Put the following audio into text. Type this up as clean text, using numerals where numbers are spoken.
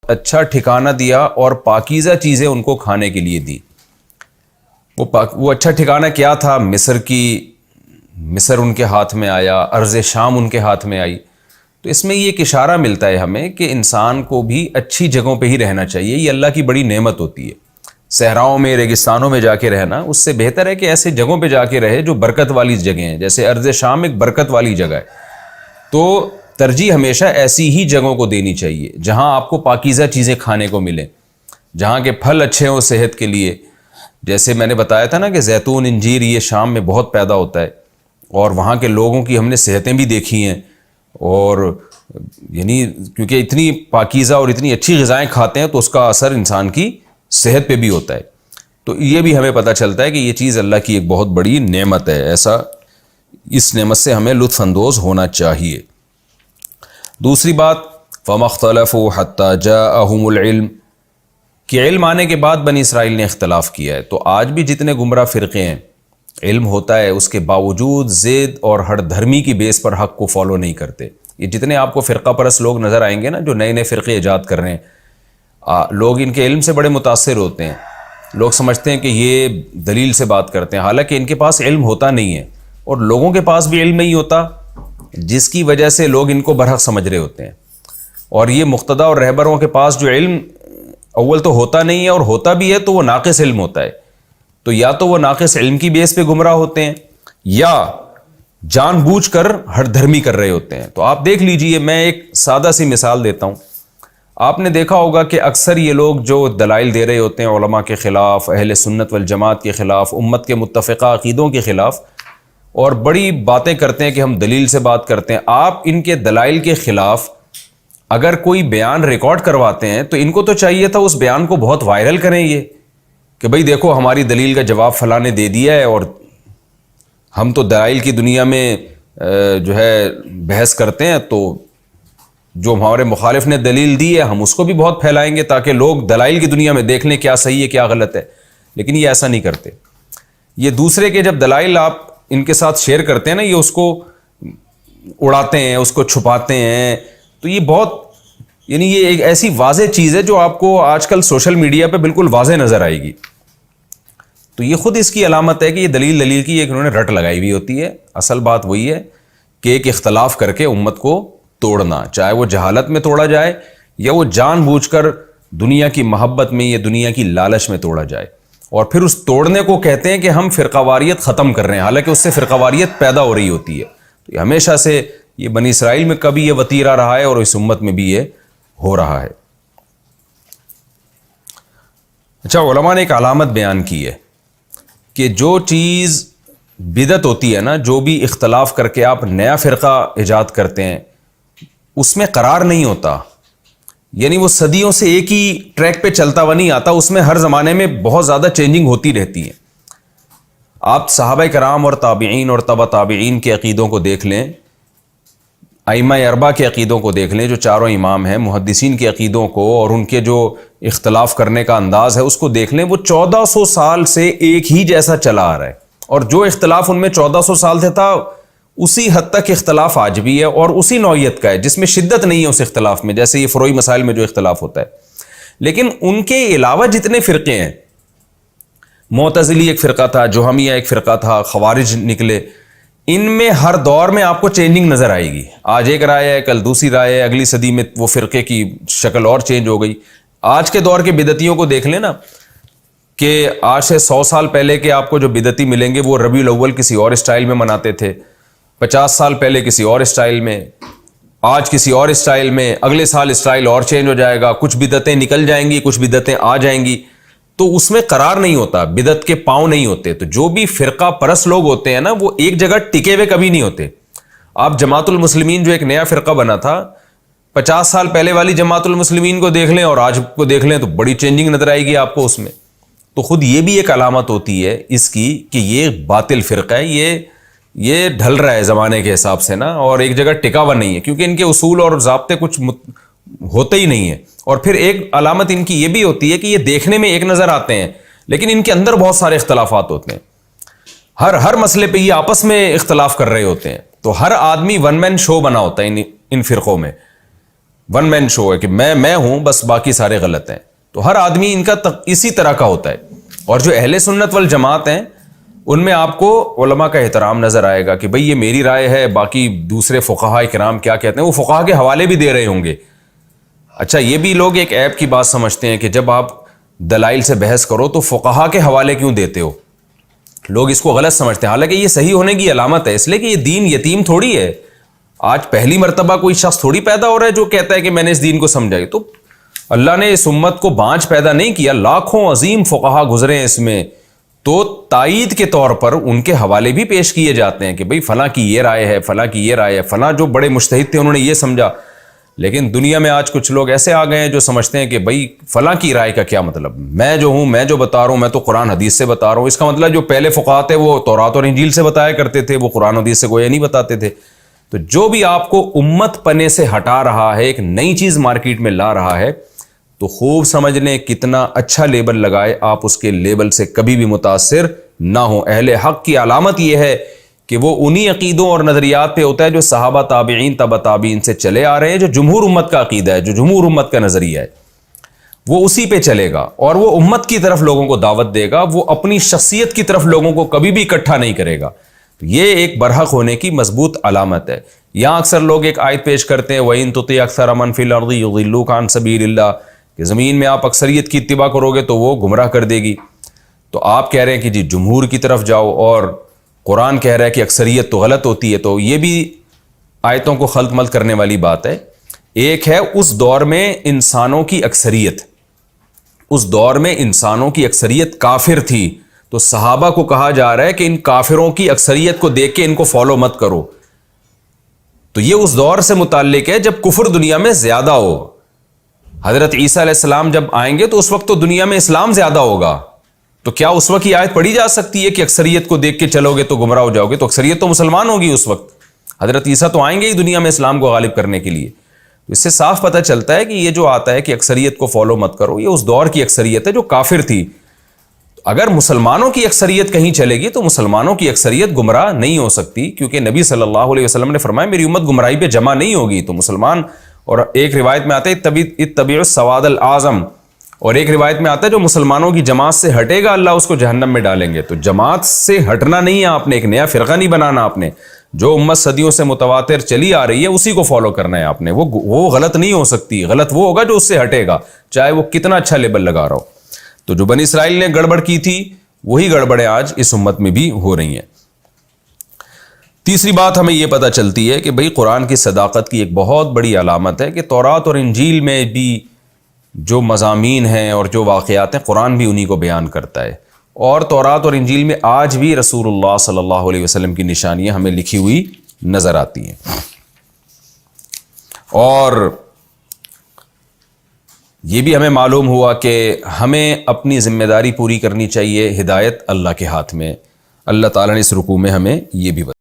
اچھا ٹھکانہ دیا اور پاکیزہ چیزیں ان کو کھانے کے لیے دی. وہ اچھا ٹھکانہ کیا تھا؟ مصر ان کے ہاتھ میں آیا، ارض شام ان کے ہاتھ میں آئی. تو اس میں یہ ایک اشارہ ملتا ہے ہمیں کہ انسان کو بھی اچھی جگہوں پہ ہی رہنا چاہیے. یہ اللہ کی بڑی نعمت ہوتی ہے. صحراؤں میں، ریگستانوں میں جا کے رہنا اس سے بہتر ہے کہ ایسے جگہوں پہ جا کے رہے جو برکت والی جگہیں ہیں. جیسے ارض شام ایک برکت والی جگہ ہے، تو ترجیح ہمیشہ ایسی ہی جگہوں کو دینی چاہیے جہاں آپ کو پاکیزہ چیزیں کھانے کو ملیں، جہاں کے پھل اچھے ہوں صحت کے لیے. جیسے میں نے بتایا تھا نا کہ زیتون، انجیر یہ شام میں بہت پیدا ہوتا ہے، اور وہاں کے لوگوں کی ہم نے صحتیں بھی دیکھی ہیں. اور یعنی کیونکہ اتنی پاکیزہ اور اتنی اچھی غذائیں کھاتے ہیں تو اس کا اثر انسان کی صحت پہ بھی ہوتا ہے. تو یہ بھی ہمیں پتہ چلتا ہے کہ یہ چیز اللہ کی ایک بہت بڑی نعمت ہے. اس نعمت سے ہمیں لطف اندوز ہونا چاہیے. دوسری بات، فَمَا اخْتَلَفُوا حَتَّى جَاءَهُمُ الْعِلْمُ، کہ علم آنے کے بعد بنی اسرائیل نے اختلاف کیا ہے. تو آج بھی جتنے گمراہ فرقے ہیں، علم ہوتا ہے اس کے باوجود ضد اور ہر دھرمی کی بیس پر حق کو فالو نہیں کرتے. یہ جتنے آپ کو فرقہ پرست لوگ نظر آئیں گے نا جو نئے نئے فرقے ایجاد کر رہے ہیں، لوگ ان کے علم سے بڑے متاثر ہوتے ہیں. لوگ سمجھتے ہیں کہ یہ دلیل سے بات کرتے ہیں، حالانکہ ان کے پاس علم ہوتا نہیں ہے، اور لوگوں کے پاس بھی علم نہیں ہوتا، جس کی وجہ سے لوگ ان کو برحق سمجھ رہے ہوتے ہیں. اور یہ مقتدی اور رہبروں کے پاس جو علم اول تو ہوتا نہیں ہے، اور ہوتا بھی ہے تو وہ ناقص علم ہوتا ہے. تو یا تو وہ ناقص علم کی بیس پہ گمراہ ہوتے ہیں، یا جان بوجھ کر ہر دھرمی کر رہے ہوتے ہیں. تو آپ دیکھ لیجئے، میں ایک سادہ سی مثال دیتا ہوں. آپ نے دیکھا ہوگا کہ اکثر یہ لوگ جو دلائل دے رہے ہوتے ہیں علماء کے خلاف، اہل سنت والجماعت کے خلاف، امت کے متفقہ عقیدوں کے خلاف، اور بڑی باتیں کرتے ہیں کہ ہم دلیل سے بات کرتے ہیں. آپ ان کے دلائل کے خلاف اگر کوئی بیان ریکارڈ کرواتے ہیں تو ان کو تو چاہیے تھا اس بیان کو بہت وائرل کریں، یہ کہ بھئی دیکھو ہماری دلیل کا جواب فلاں نے دے دیا ہے، اور ہم تو دلائل کی دنیا میں جو ہے بحث کرتے ہیں، تو جو ہمارے مخالف نے دلیل دی ہے ہم اس کو بھی بہت پھیلائیں گے تاکہ لوگ دلائل کی دنیا میں دیکھ لیں کیا صحیح ہے کیا غلط ہے. لیکن یہ ایسا نہیں کرتے. یہ دوسرے کے جب دلائل آپ ان کے ساتھ شیئر کرتے ہیں نا، یہ اس کو اڑاتے ہیں، اس کو چھپاتے ہیں. تو یہ بہت یعنی یہ ایک ایسی واضح چیز ہے جو آپ کو آج کل سوشل میڈیا پہ بالکل واضح نظر آئے گی. تو یہ خود اس کی علامت ہے کہ یہ دلیل کی ایک انہوں نے رٹ لگائی ہوئی ہوتی ہے. اصل بات وہی ہے کہ ایک اختلاف کر کے امت کو توڑنا، چاہے وہ جہالت میں توڑا جائے یا وہ جان بوجھ کر دنیا کی محبت میں یا دنیا کی لالچ میں توڑا جائے. اور پھر اس توڑنے کو کہتے ہیں کہ ہم فرقہ واریت ختم کر رہے ہیں، حالانکہ اس سے فرقہ واریت پیدا ہو رہی ہوتی ہے. تو یہ ہمیشہ سے یہ بنی اسرائیل میں کبھی یہ وتیرہ رہا ہے اور اس امت میں بھی یہ ہو رہا ہے. اچھا، علماء نے ایک علامت بیان کی ہے کہ جو چیز بدعت ہوتی ہے نا، جو بھی اختلاف کر کے آپ نیا فرقہ ایجاد کرتے ہیں، اس میں قرار نہیں ہوتا. یعنی وہ صدیوں سے ایک ہی ٹریک پہ چلتا ہوا نہیں آتا، اس میں ہر زمانے میں بہت زیادہ چینجنگ ہوتی رہتی ہے. آپ صحابہ کرام اور تابعین اور تبع تابعین کے عقیدوں کو دیکھ لیں، ائمہ اربعہ کے عقیدوں کو دیکھ لیں جو چاروں امام ہیں، محدثین کے عقیدوں کو اور ان کے جو اختلاف کرنے کا انداز ہے اس کو دیکھ لیں. وہ 1400 سال سے ایک ہی جیسا چلا آ رہا ہے، اور جو اختلاف ان میں 1400 سال سے تھا اسی حد تک اختلاف آج بھی ہے، اور اسی نوعیت کا ہے جس میں شدت نہیں ہے اس اختلاف میں، جیسے یہ فروعی مسائل میں جو اختلاف ہوتا ہے. لیکن ان کے علاوہ جتنے فرقے ہیں، معتزلی ایک فرقہ تھا، جہمیہ ایک فرقہ تھا، خوارج نکلے، ان میں ہر دور میں آپ کو چینجنگ نظر آئے گی. آج ایک رائے ہے، کل دوسری رائے ہے، اگلی صدی میں وہ فرقے کی شکل اور چینج ہو گئی. آج کے دور کے بدعتیوں کو دیکھ لیں نا، کہ آج سے 100 سال پہلے کے آپ کو جو بدعتی ملیں گے وہ ربیع الاول کسی اور اسٹائل میں مناتے تھے، 50 سال پہلے کسی اور اسٹائل میں، آج کسی اور اسٹائل میں، اگلے سال اسٹائل اور چینج ہو جائے گا. کچھ بدعتیں نکل جائیں گی، کچھ بدعتیں آ جائیں گی. تو اس میں قرار نہیں ہوتا، بدعت کے پاؤں نہیں ہوتے. تو جو بھی فرقہ پرست لوگ ہوتے ہیں نا، وہ ایک جگہ ٹکے ہوئے کبھی نہیں ہوتے. آپ جماعت المسلمین جو ایک نیا فرقہ بنا تھا، 50 سال پہلے والی جماعت المسلمین کو دیکھ لیں اور آج کو دیکھ لیں تو بڑی چینجنگ نظر آئے گی آپ کو اس میں. تو خود یہ بھی ایک علامت ہوتی ہے اس کی کہ یہ باطل فرقہ ہے، یہ ڈھل رہا ہے زمانے کے حساب سے نا، اور ایک جگہ ٹکا ہوا نہیں ہے، کیونکہ ان کے اصول اور ضابطے کچھ ہوتے ہی نہیں ہیں. اور پھر ایک علامت ان کی یہ بھی ہوتی ہے کہ یہ دیکھنے میں ایک نظر آتے ہیں لیکن ان کے اندر بہت سارے اختلافات ہوتے ہیں. ہر مسئلے پہ یہ آپس میں اختلاف کر رہے ہوتے ہیں. تو ہر آدمی ون مین شو بنا ہوتا ہے ان فرقوں میں. ون مین شو ہے کہ میں ہوں بس باقی سارے غلط ہیں. تو ہر آدمی ان کا اسی طرح کا ہوتا ہے. اور جو اہل سنت والجماعت ہیں ان میں آپ کو علماء کا احترام نظر آئے گا کہ بھئی یہ میری رائے ہے, باقی دوسرے فقہاء کرام کیا کہتے ہیں, وہ فقہاء کے حوالے بھی دے رہے ہوں گے. اچھا یہ بھی لوگ ایک عیب کی بات سمجھتے ہیں کہ جب آپ دلائل سے بحث کرو تو فقہاء کے حوالے کیوں دیتے ہو. لوگ اس کو غلط سمجھتے ہیں, حالانکہ یہ صحیح ہونے کی علامت ہے, اس لیے کہ یہ دین یتیم تھوڑی ہے. آج پہلی مرتبہ کوئی شخص تھوڑی پیدا ہو رہا ہے جو کہتا ہے کہ میں نے اس دین کو سمجھا. تو اللہ نے اس امت کو بانچ پیدا نہیں کیا, لاکھوں عظیم فقہا گزرے ہیں اس میں. تو تائید کے طور پر ان کے حوالے بھی پیش کیے جاتے ہیں کہ بھئی فلاں کی یہ رائے ہے, فلاں کی یہ رائے ہے, فلاں جو بڑے مجتہد تھے انہوں نے یہ سمجھا. لیکن دنیا میں آج کچھ لوگ ایسے آ گئے ہیں جو سمجھتے ہیں کہ بھئی فلاں کی رائے کا کیا مطلب, میں جو ہوں, میں جو بتا رہا ہوں, میں تو قرآن حدیث سے بتا رہا ہوں. اس کا مطلب جو پہلے فقہاء تھے وہ تورات اور انجیل سے بتایا کرتے تھے, وہ قرآن حدیث سے گویا نہیں بتاتے تھے. تو جو بھی آپ کو امت پنے سے ہٹا رہا ہے, ایک نئی چیز مارکیٹ میں لا رہا ہے, تو خوب سمجھ لیں کتنا اچھا لیبل لگائے, آپ اس کے لیبل سے کبھی بھی متاثر نہ ہوں. اہل حق کی علامت یہ ہے کہ وہ انہی عقیدوں اور نظریات پہ ہوتا ہے جو صحابہ تابعین تبع تابعین سے چلے آ رہے ہیں, جو جمہور امت کا عقیدہ ہے, جو جمہور امت کا نظریہ ہے, وہ اسی پہ چلے گا. اور وہ امت کی طرف لوگوں کو دعوت دے گا, وہ اپنی شخصیت کی طرف لوگوں کو کبھی بھی اکٹھا نہیں کرے گا. تو یہ ایک برحق ہونے کی مضبوط علامت ہے. یہاں اکثر لوگ ایک آیت پیش کرتے ہیں وَإِن تُطِعْ أَكْثَرَ مَن فِي الْأَرْضِ يُضِلُّوكَ عَن سَبِيلِ اللَّهِ, کہ زمین میں آپ اکثریت کی اتباع کرو گے تو وہ گمراہ کر دے گی. تو آپ کہہ رہے ہیں کہ جی جمہور کی طرف جاؤ, اور قرآن کہہ رہا ہے کہ اکثریت تو غلط ہوتی ہے. تو یہ بھی آیتوں کو خلط ملط کرنے والی بات ہے. ایک ہے اس دور میں انسانوں کی اکثریت, اس دور میں انسانوں کی اکثریت کافر تھی, تو صحابہ کو کہا جا رہا ہے کہ ان کافروں کی اکثریت کو دیکھ کے ان کو فالو مت کرو. تو یہ اس دور سے متعلق ہے جب کفر دنیا میں زیادہ ہو. حضرت عیسیٰ علیہ السلام جب آئیں گے تو اس وقت تو دنیا میں اسلام زیادہ ہوگا. تو کیا اس وقت یہ آیت پڑھی جا سکتی ہے کہ اکثریت کو دیکھ کے چلو گے تو گمراہ ہو جاؤ گے؟ تو اکثریت تو مسلمان ہوگی اس وقت. حضرت عیسیٰ تو آئیں گے ہی دنیا میں اسلام کو غالب کرنے کے لیے. اس سے صاف پتہ چلتا ہے کہ یہ جو آتا ہے کہ اکثریت کو فالو مت کرو, یہ اس دور کی اکثریت ہے جو کافر تھی. اگر مسلمانوں کی اکثریت کہیں چلے گی تو مسلمانوں کی اکثریت گمراہ نہیں ہو سکتی, کیونکہ نبی صلی اللہ علیہ وسلم نے فرمایا میری امت گمراہی پہ جمع نہیں ہوگی. تو مسلمان, اور ایک روایت میں آتا ہے اتبعوا السواد الاعظم, اور ایک روایت میں آتا ہے جو مسلمانوں کی جماعت سے ہٹے گا اللہ اس کو جہنم میں ڈالیں گے. تو جماعت سے ہٹنا نہیں ہے آپ نے, ایک نیا فرقہ نہیں بنانا آپ نے. جو امت صدیوں سے متواتر چلی آ رہی ہے اسی کو فالو کرنا ہے آپ نے. وہ غلط نہیں ہو سکتی, غلط وہ ہوگا جو اس سے ہٹے گا, چاہے وہ کتنا اچھا لیبل لگا رہا ہو. تو جو بنی اسرائیل نے گڑبڑ کی تھی وہی گڑبڑیں آج اس امت میں بھی ہو رہی ہیں. تیسری بات ہمیں یہ پتہ چلتی ہے کہ بھئی قرآن کی صداقت کی ایک بہت بڑی علامت ہے کہ تورات اور انجیل میں بھی جو مضامین ہیں اور جو واقعات ہیں قرآن بھی انہی کو بیان کرتا ہے. اور تورات اور انجیل میں آج بھی رسول اللہ صلی اللہ علیہ وسلم کی نشانیاں ہمیں لکھی ہوئی نظر آتی ہیں. اور یہ بھی ہمیں معلوم ہوا کہ ہمیں اپنی ذمہ داری پوری کرنی چاہیے, ہدایت اللہ کے ہاتھ میں. اللہ تعالیٰ نے اس رکوع میں ہمیں یہ بھی بتایا.